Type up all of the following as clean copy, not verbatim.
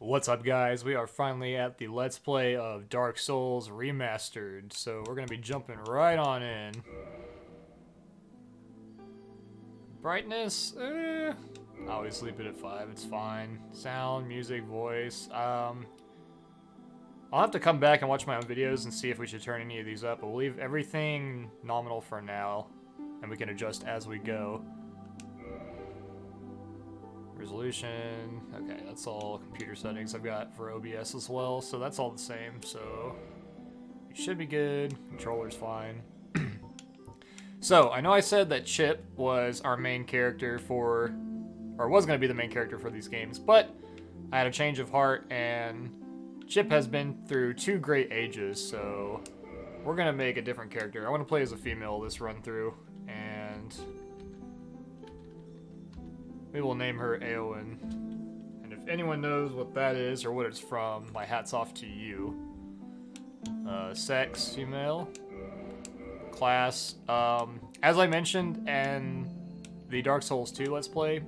What's up, guys? We are finally at the Let's Play of Dark Souls Remastered, so we're going to be jumping right on in. Brightness? I always leave it at 5, it's fine. Sound, music, voice. I'll have to come back and watch my own videos and see if we should turn any of these up, but we'll leave everything nominal for now, and we can adjust as we go. Resolution, okay, that's all computer settings I've got for OBS as well, so that's all the same, so it should be good. Controller's fine. So, I know I said that Chip was our main character for, or was going to be the main character for these games, but I had a change of heart, and Chip has been through 2 great ages, so we're going to make a different character. I want to play as a female this run through, and we will name her Eowyn. And if anyone knows what that is or what it's from, my hat's off to you. Sex, female. Class. As I mentioned in the Dark Souls 2 Let's Play,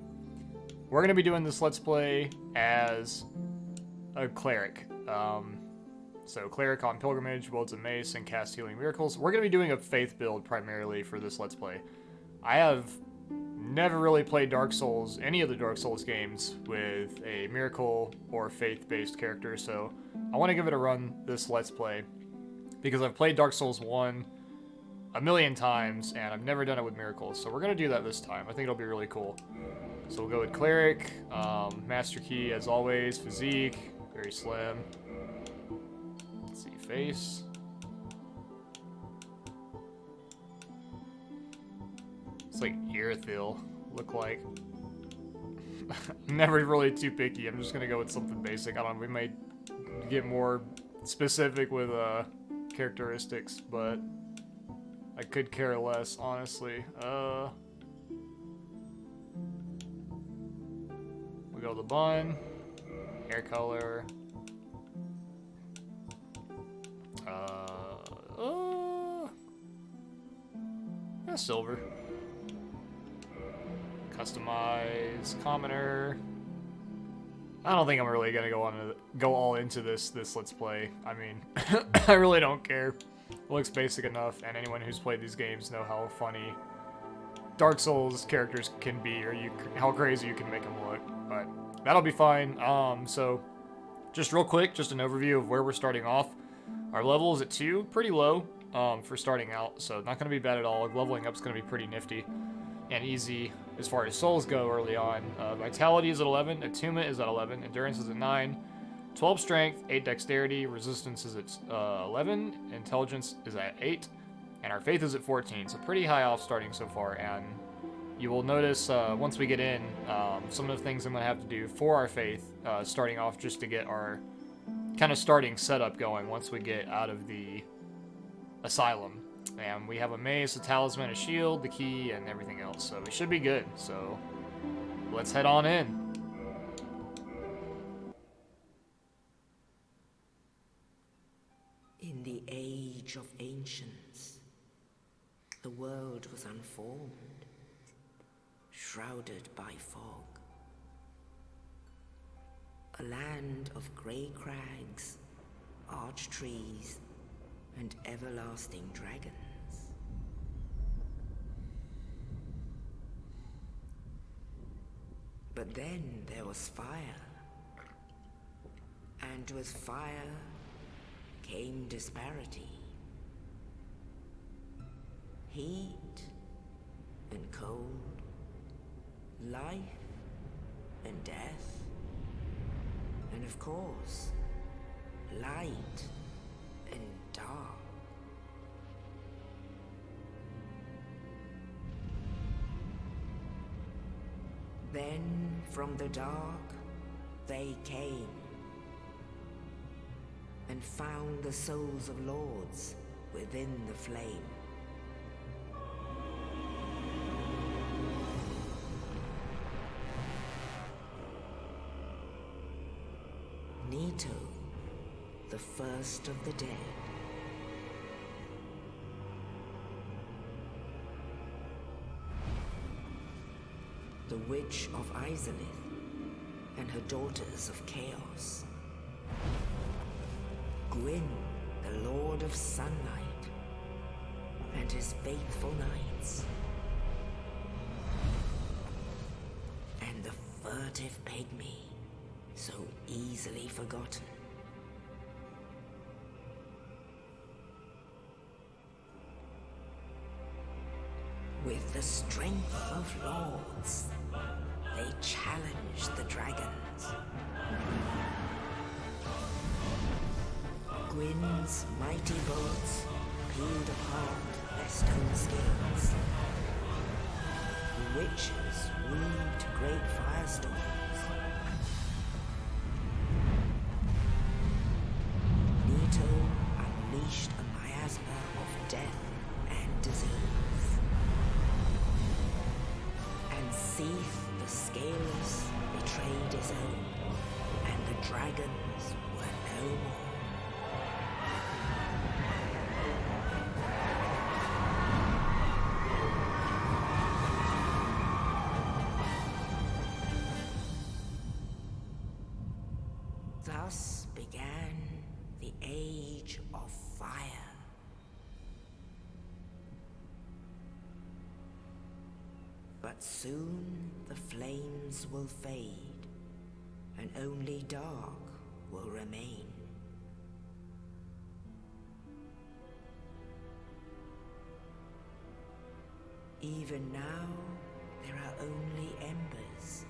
we're going to be doing this Let's Play as a cleric. So cleric on pilgrimage, wields a mace, and cast healing miracles. We're going to be doing a faith build primarily for this Let's Play. I have never really played Dark Souls, any of the Dark Souls games, with a miracle or faith-based character, so I want to give it a run this Let's Play, because I've played Dark Souls 1 a million times, and I've never done it with miracles, so we're going to do that this time. I think it'll be really cool. So we'll go with Cleric, Master Key as always, physique, very slim. Let's see, face. It's like Irithyll, look like. I'm never really too picky. I'm just gonna go with something basic. I don't know, we might get more specific with characteristics, but I could care less, honestly. We go the bun, hair color. Yeah, silver. Customize, commoner. I don't think I'm really gonna go all into this Let's Play. I mean, I really don't care. It looks basic enough, and anyone who's played these games know how funny Dark Souls characters can be, or how crazy you can make them look. But that'll be fine. So just real quick, just an overview of where we're starting off. Our level is at 2, pretty low for starting out, so not gonna be bad at all. Leveling up's gonna be pretty nifty and easy as far as souls go early on. Vitality is at 11, attunement is at 11, endurance is at 9, 12 strength, 8 dexterity, resistance is at 11, intelligence is at 8, and our faith is at 14, so pretty high off starting so far. And you will notice once we get in, some of the things I'm going to have to do for our faith, starting off just to get our kind of starting setup going once we get out of the Asylum. And we have a mace, a talisman, a shield, the key, and everything else. So we should be good. So let's head on in. In the age of ancients, the world was unformed, shrouded by fog. A land of grey crags, arch trees, and everlasting dragons. But then there was fire, and with fire came disparity. Heat and cold, life and death, and of course, light and dark. Then from the dark they came and found the souls of lords within the flame. Nito, the first of the dead. The Witch of Izalith and her daughters of chaos. of sunlight and his faithful knights. And the furtive pygmy, so easily forgotten. With the strength of lords, they challenged the dragons. Gwyn's mighty bolts peeled apart their stone scales. The witches weaved great firestorms. Nito unleashed a miasma of death and disease. And Seath the Scaleless betrayed his own, and the dragons were no more. Thus began the Age of Fire. But soon the flames will fade, and only dark will remain. Even now, there are only embers,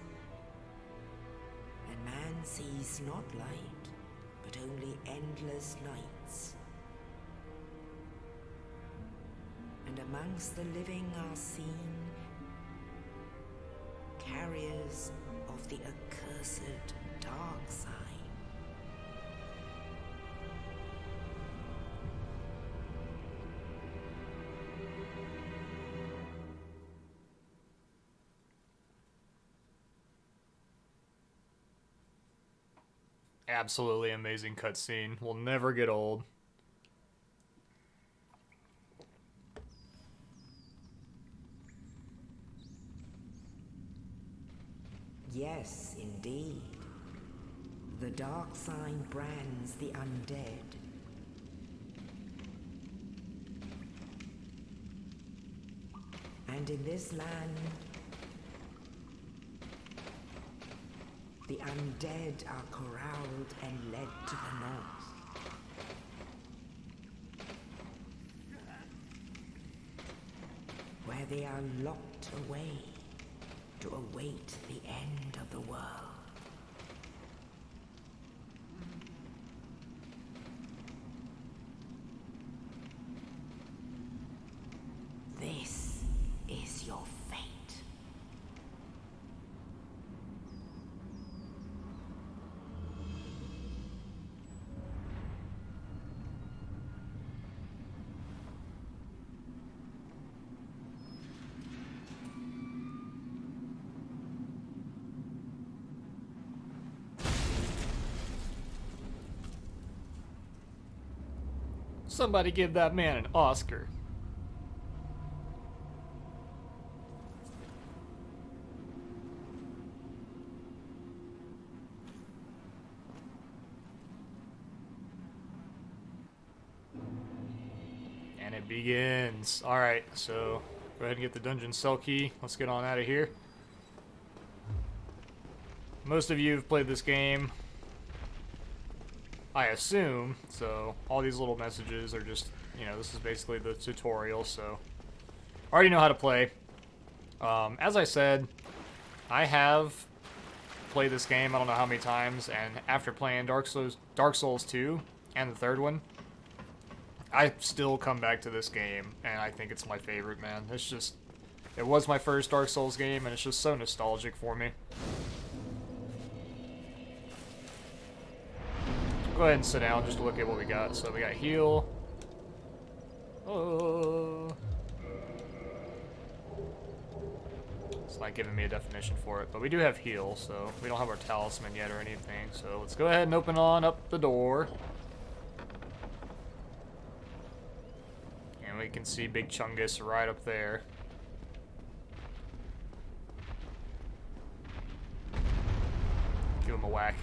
and man sees not light, but only endless nights. And amongst the living are seen carriers of the accursed dark sign. Absolutely amazing cutscene. Will never get old. Yes, indeed. The dark sign brands the undead. And in this land, the undead are corralled and led to the north. Where they are locked away to await the end of the world. This is your fate. Somebody give that man an Oscar. And it begins. Alright, so go ahead and get the dungeon cell key. Let's get on out of here. Most of you have played this game, I assume, so all these little messages are just, you know, this is basically the tutorial, so I already know how to play. As I said, I have played this game I don't know how many times, and after playing Dark Souls 2 and the third one, I still come back to this game, and I think it's my favorite, man. It's just, it was my first Dark Souls game, and it's just so nostalgic for me. Go ahead and sit down just to look at what we got. So we got heal. Oh. It's not giving me a definition for it, but we do have heal, so we don't have our talisman yet or anything. So let's go ahead and open on up the door. And we can see Big Chungus right up there. Give him a whack.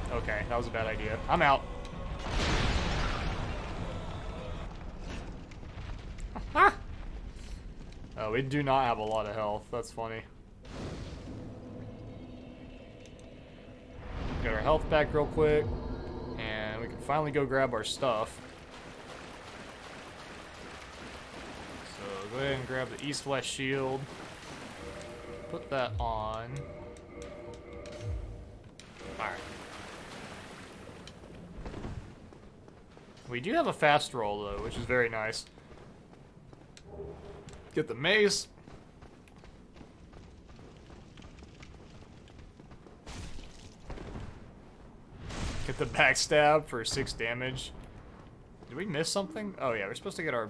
Okay, that was a bad idea. I'm out. We do not have a lot of health. That's funny. Get our health back real quick. And we can finally go grab our stuff. So go ahead and grab the east-west shield. Put that on. Alright. We do have a fast roll, though, which is very nice. Get the mace. Get the backstab for 6 damage. Did we miss something? Oh yeah, we're supposed to get our...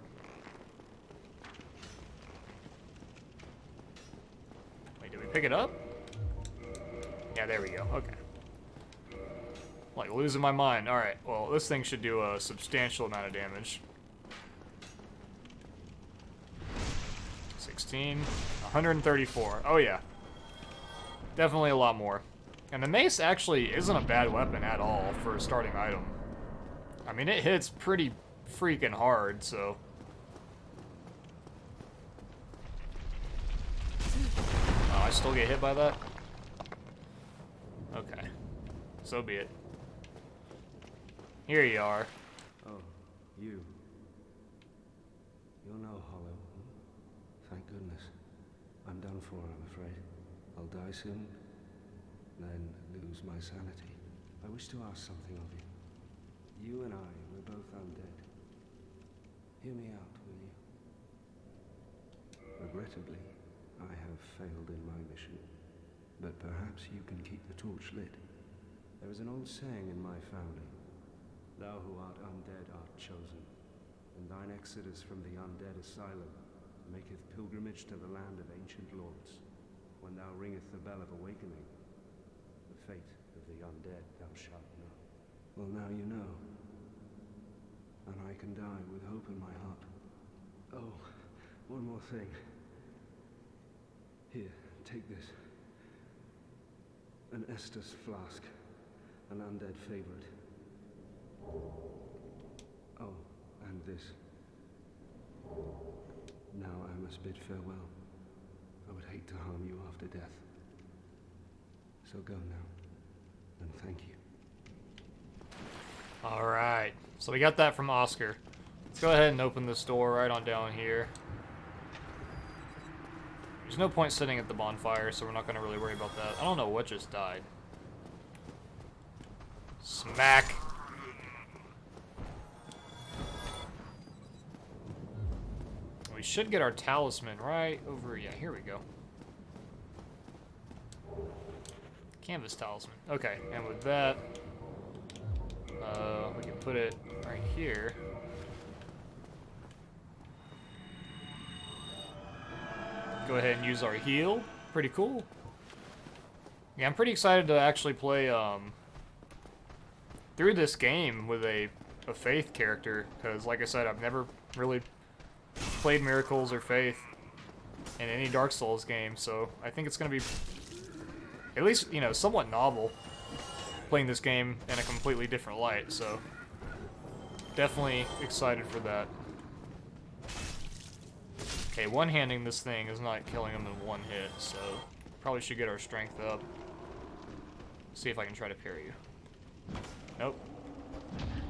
Wait, did we pick it up? Yeah, there we go. Okay. Like, losing my mind. Alright, well, this thing should do a substantial amount of damage. 16. 134. Oh yeah. Definitely a lot more. And the mace actually isn't a bad weapon at all for a starting item. I mean, it hits pretty freaking hard, so... Oh, I still get hit by that? Okay. So be it. Here you are. Oh, you. You're no hollow. Thank goodness. I'm done for, I'm afraid. I'll die soon, then lose my sanity. I wish to ask something of you. You and I, we're both undead. Hear me out, will you? Regrettably, I have failed in my mission, but perhaps you can keep the torch lit. There is an old saying in my family, thou who art undead art chosen, and thine exodus from the undead asylum maketh pilgrimage to the land of ancient lords. When thou ringeth the bell of awakening, the fate of the undead thou shalt know. Well, now you know, and I can die with hope in my heart. Oh, one more thing. Here, take this. An Estus flask, an undead favorite. Oh, and this. Now I must bid farewell. I would hate to harm you after death. So go now, and thank you. Alright, so we got that from Oscar. Let's go ahead and open this door right on down here. There's no point sitting at the bonfire, so we're not going to really worry about that. I don't know what just died. Smack! We should get our talisman right over... Yeah, here we go. Canvas talisman. Okay, and with that... we can put it right here. Go ahead and use our heal. Pretty cool. Yeah, I'm pretty excited to actually play through this game with a Faith character, because like I said, I've never really played Miracles or Faith in any Dark Souls game, so I think it's going to be at least, you know, somewhat novel playing this game in a completely different light, so definitely excited for that. Okay, one-handing this thing is not killing him in one hit, so probably should get our strength up. See if I can try to parry you. Nope.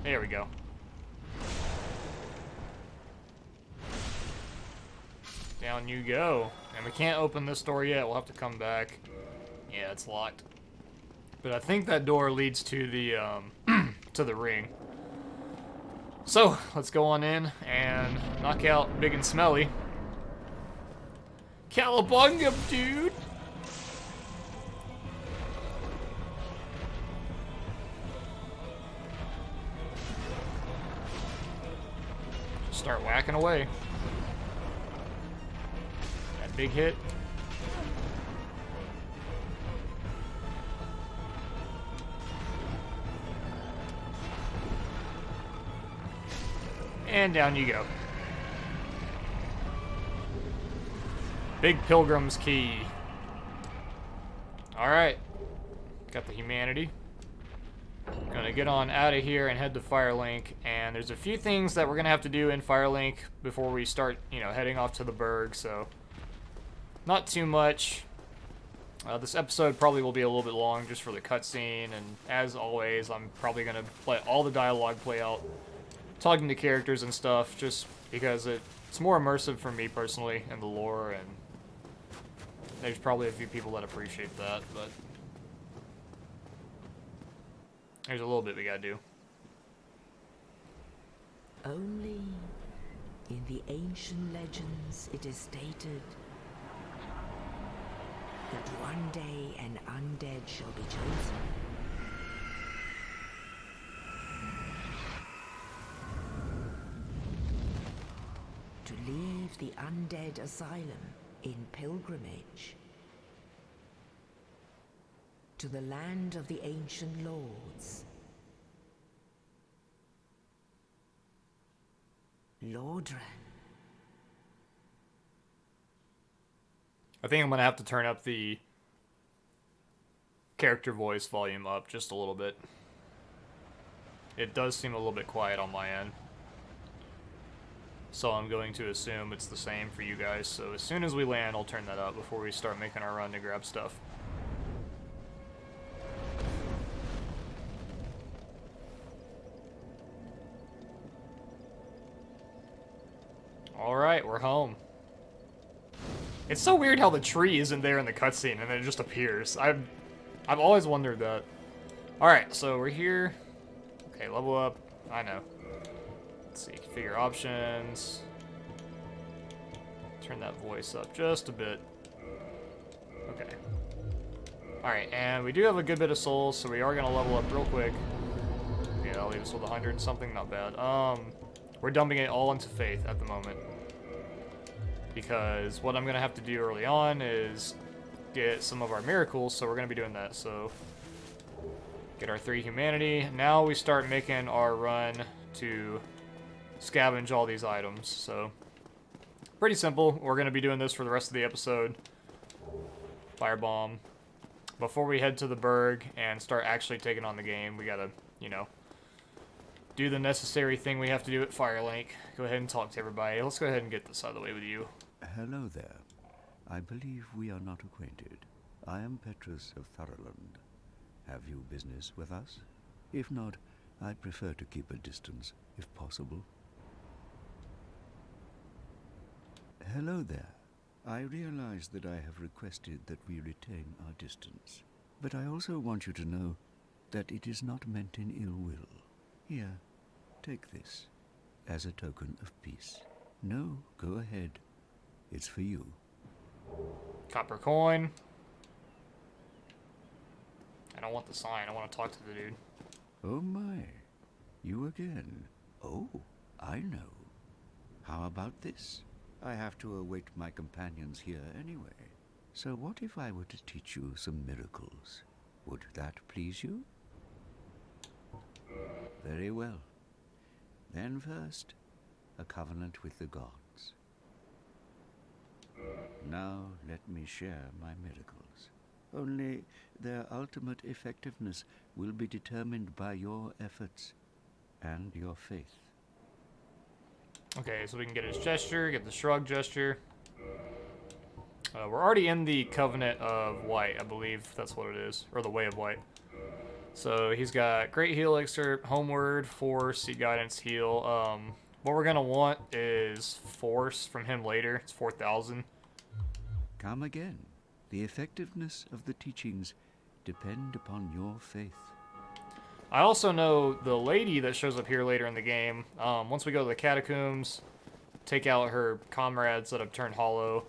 There we go. Down you go. And we can't open this door yet, we'll have to come back. Yeah, it's locked. But I think that door leads to the to the ring. So, let's go on in and knock out Big and Smelly. Cowabunga, dude! Start whacking away. That big hit. And down you go. Big Pilgrim's Key. Alright. Got the humanity. Gonna get on out of here and head to Firelink. And there's a few things that we're gonna have to do in Firelink before we start, you know, heading off to the Berg. So not too much. This episode probably will be a little bit long just for the cutscene, and as always, I'm probably going to let all the dialogue play out, talking to characters and stuff, just because it's more immersive for me personally in the lore, and there's probably a few people that appreciate that, but there's a little bit we gotta do. Only in the ancient legends it is stated that one day an undead shall be chosen. To leave the undead asylum in pilgrimage to the land of the ancient lords. Lordran. I think I'm gonna have to turn up the character voice volume up just a little bit. It does seem a little bit quiet on my end. So I'm going to assume it's the same for you guys. So as soon as we land, I'll turn that up before we start making our run to grab stuff. Alright, we're home. It's so weird how the tree isn't there in the cutscene and then it just appears. I've always wondered that. Alright, so we're here. Okay, level up. I know. Let's see, configure options. Turn that voice up just a bit. Okay. Alright, and we do have a good bit of souls, so we are going to level up real quick. Yeah, that'll leave us with 100 and something, not bad. We're dumping it all into faith at the moment. Because what I'm going to have to do early on is get some of our miracles, so we're going to be doing that. So, get our 3 humanity. Now we start making our run to scavenge all these items. So, pretty simple. We're going to be doing this for the rest of the episode. Firebomb. Before we head to the Berg and start actually taking on the game, we got to, you know, do the necessary thing we have to do at Firelink. Go ahead and talk to everybody. Let's go ahead and get this out of the way with you. Hello there. I believe we are not acquainted. I am Petrus of Thurland. Have you business with us? If not, I prefer to keep a distance, if possible. Hello there. I realize that I have requested that we retain our distance, but I also want you to know that it is not meant in ill will. Here, take this, as a token of peace. No, go ahead. It's for you. Copper coin. I don't want the sign. I want to talk to the dude. Oh my. You again. Oh, I know. How about this? I have to await my companions here anyway. So what if I were to teach you some miracles? Would that please you? Very well. Then first, a covenant with the gods. Now let me share my miracles. Only their ultimate effectiveness will be determined by your efforts and your faith. Okay, so we can get his gesture, get the shrug gesture. We're already in the Covenant of White, I believe that's what it is, or the Way of White. So he's got Great Heal Elixir, Homeward, Force, Seek Guidance, Heal. What we're gonna want is Force from him later. It's 4,000. Come again. The effectiveness of the teachings depend upon your faith. I also know the lady that shows up here later in the game, once we go to the catacombs, take out her comrades that have turned hollow,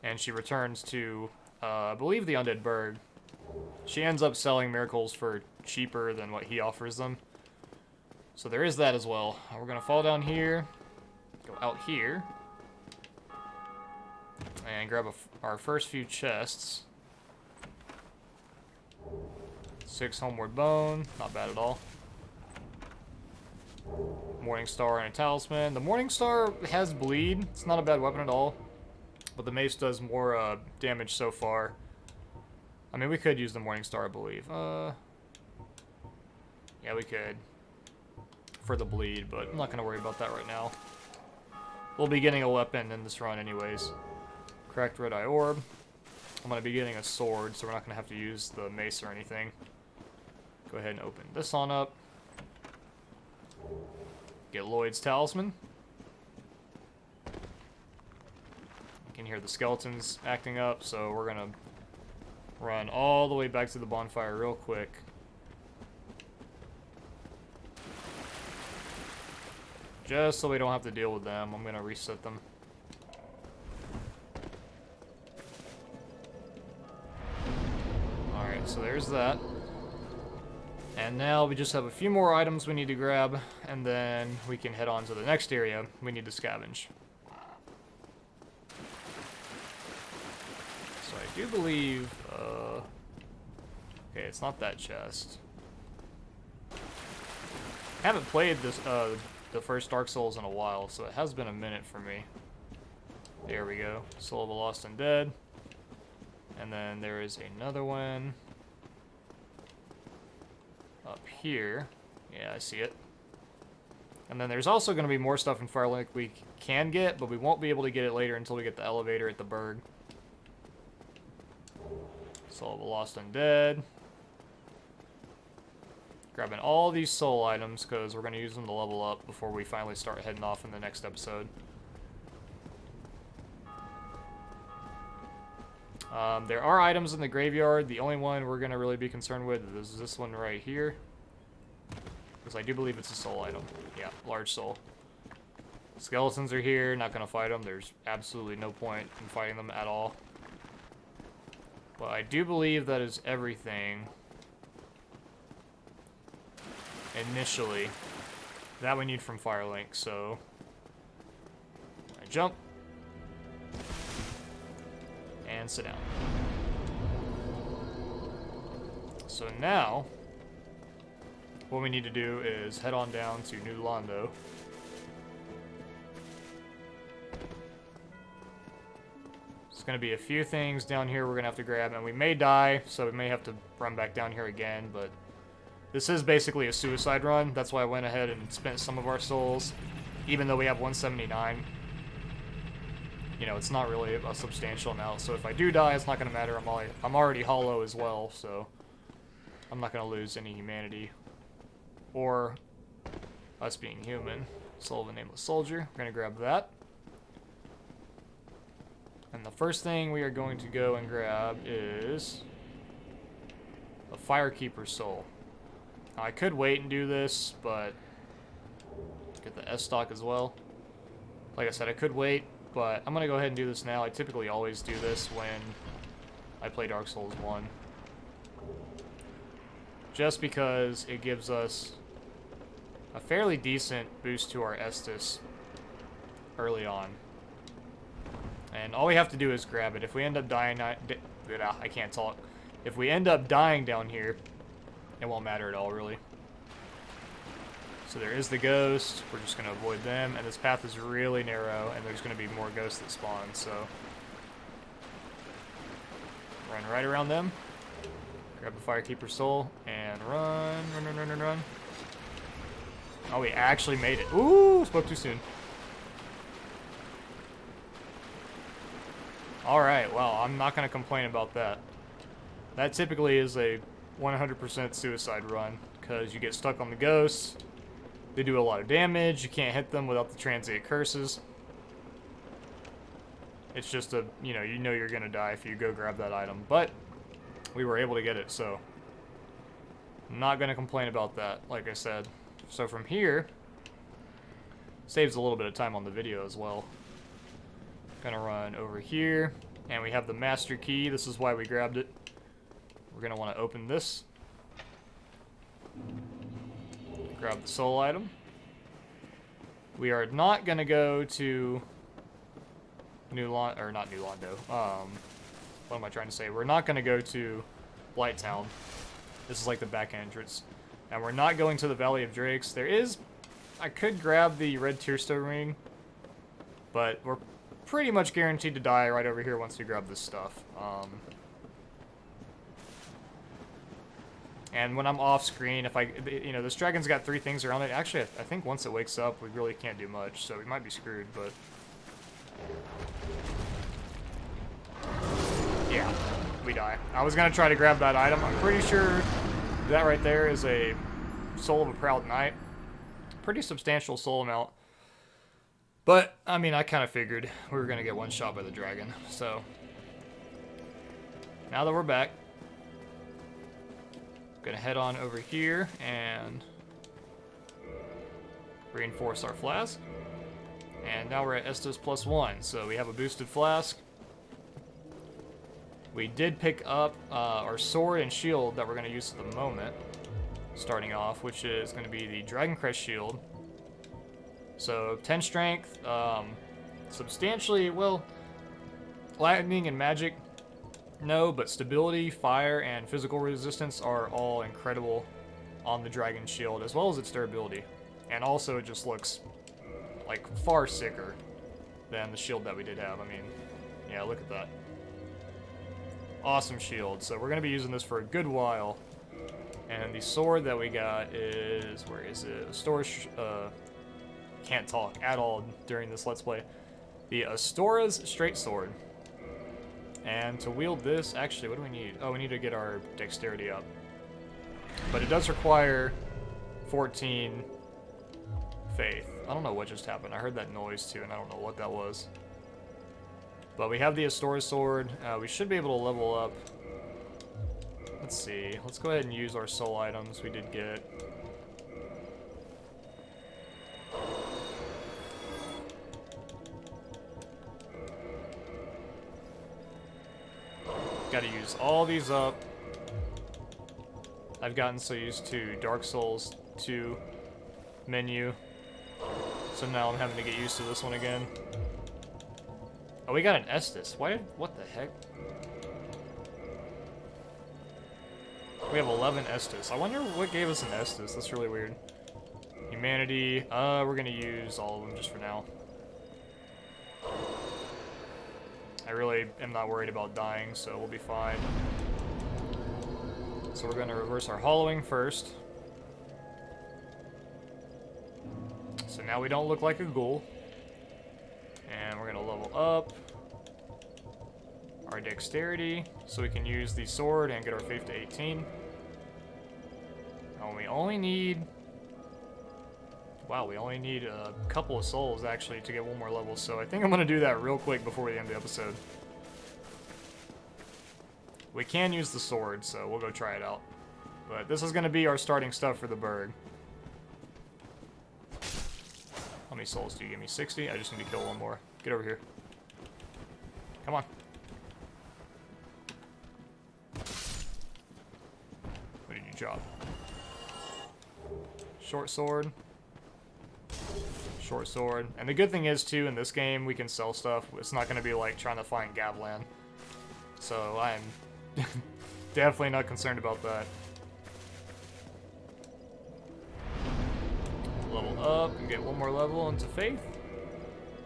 and she returns to, I believe, the Undead Berg. She ends up selling miracles for cheaper than what he offers them. So there is that as well. We're going to fall down here, go out here, and grab our first few chests. 6 Homeward Bone, not bad at all. Morning Star and a Talisman. The Morning Star has bleed. It's not a bad weapon at all. But the mace does more damage so far. I mean, we could use the Morning Star, I believe. Yeah, we could. For the bleed, but I'm not going to worry about that right now. We'll be getting a weapon in this run anyways. Cracked red eye orb. I'm going to be getting a sword, so we're not going to have to use the mace or anything. Go ahead and open this on up. Get Lloyd's talisman. You can hear the skeletons acting up, so we're going to run all the way back to the bonfire real quick. Just so we don't have to deal with them, I'm going to reset them. Alright, so there's that. And now we just have a few more items we need to grab, and then we can head on to the next area we need to scavenge. So I do believe, okay, it's not that chest. I haven't played this, the first Dark Souls in a while, so it has been a minute for me. There we go. Soul of a Lost Undead. And then there is another one up here. Yeah, I see it. And then there's also going to be more stuff in Firelink we can get, but we won't be able to get it later until we get the elevator at the Burg. Soul of a Lost Undead. Grabbing all these soul items because we're going to use them to level up before we finally start heading off in the next episode. There are items in the graveyard. The only one we're going to really be concerned with is this one right here. Because I do believe it's a soul item. Yeah, large soul. Skeletons are here. Not going to fight them. There's absolutely no point in fighting them at all. But I do believe that is everything. Initially. That we need from Firelink, so... I jump. And sit down. So now, what we need to do is head on down to New Londo. There's going to be a few things down here we're going to have to grab, and we may die, so we may have to run back down here again, but this is basically a suicide run. That's why I went ahead and spent some of our souls, even though we have 179. You know, it's not really a substantial amount, so if I do die, it's not going to matter. I'm already hollow as well, so I'm not going to lose any humanity. Or us being human. Soul of a Nameless Soldier. We're going to grab that. And the first thing we are going to go and grab is a Firekeeper's Soul. Now, I could wait and do this, but get the S stock as well. Like I said, I could wait. But I'm going to go ahead and do this now. I typically always do this when I play Dark Souls 1. Just because it gives us a fairly decent boost to our Estus early on. And all we have to do is grab it. If we end up dying... I can't talk. If we end up dying down here, it won't matter at all, really. So there is the ghost. We're just going to avoid them. And this path is really narrow, and there's going to be more ghosts that spawn, so... Run right around them. Grab the Firekeeper's Soul, and run. Oh, we actually made it. Ooh, spoke too soon. Alright, well, I'm not going to complain about that. That typically is a 100% suicide run, because you get stuck on the ghosts. They do a lot of damage. You can't hit them without the transient curses. It's just a, you know you're going to die if you go grab that item. But we were able to get it, so I'm not going to complain about that, like I said. So from here, saves a little bit of time on the video as well. Gonna run over here, and we have the master key. This is why we grabbed it. We're going to want to open this. Grab the soul item. We are not going to go to not New Londo. What am I trying to say? We're not going to go to Blighttown. This is like the back entrance. And we're not going to the Valley of Drakes. I could grab the red Tearstone ring, but we're pretty much guaranteed to die right over here once we grab this stuff. And when I'm off screen, this dragon's got 3 things around it. Actually, I think once it wakes up, we really can't do much, so we might be screwed, but... we die. I was gonna try to grab that item. I'm pretty sure that right there is a Soul of a Proud Knight. Pretty substantial soul amount. But, I mean, I kind of figured we were gonna get one shot by the dragon. So, now that we're back, I'm gonna head on over here and reinforce our flask. And now we're at Estus +1, so we have a boosted flask. We did pick up our sword and shield that we're going to use at the moment, starting off, which is going to be the Dragon Crest shield. So 10 strength, substantially, well, lightning and magic, no, but stability, fire, and physical resistance are all incredible on the Dragon shield, as well as its durability. And also it just looks like far sicker than the shield that we did have. I mean, yeah, look at that. Awesome shield. So we're going to be using this for a good while. And the sword that we got is, where is it? Astora's, can't talk at all during this Let's Play. The Astora's Straight Sword. And to wield this, actually, what do we need? Oh, we need to get our dexterity up. But it does require 14 faith. I don't know what just happened. I heard that noise too, and I don't know what that was. But we have the Astora's sword. We should be able to level up. Let's see. Let's go ahead and use our soul items we did get. Got to use all these up. I've gotten so used to Dark Souls 2 menu. So now I'm having to get used to this one again. Oh, we got an Estus. What the heck? We have 11 Estus. I wonder what gave us an Estus. That's really weird. Humanity. We're gonna use all of them just for now. I really am not worried about dying, so we'll be fine. So we're gonna reverse our hollowing first. So now we don't look like a ghoul. And we're gonna level up our dexterity so we can use the sword and get our faith to 18. And we only need... Wow, we only need a couple of souls actually to get one more level, so I think I'm gonna do that real quick before we end the episode. We can use the sword, so we'll go try it out. But this is gonna be our starting stuff for the Berg. How many souls do you give me? 60? I just need to kill one more. Get over here. Come on. What did you drop? Short sword. Short sword. And the good thing is, too, in this game, we can sell stuff. It's not going to be like trying to find Gavlan. So I'm definitely not concerned about that. Level up and get one more level into faith.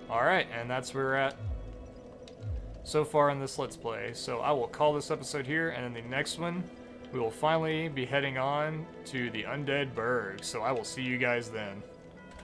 Alright, and that's where we're at so far in this Let's Play. So I will call this episode here, and in the next one, we will finally be heading on to the Undead Berg. So I will see you guys then.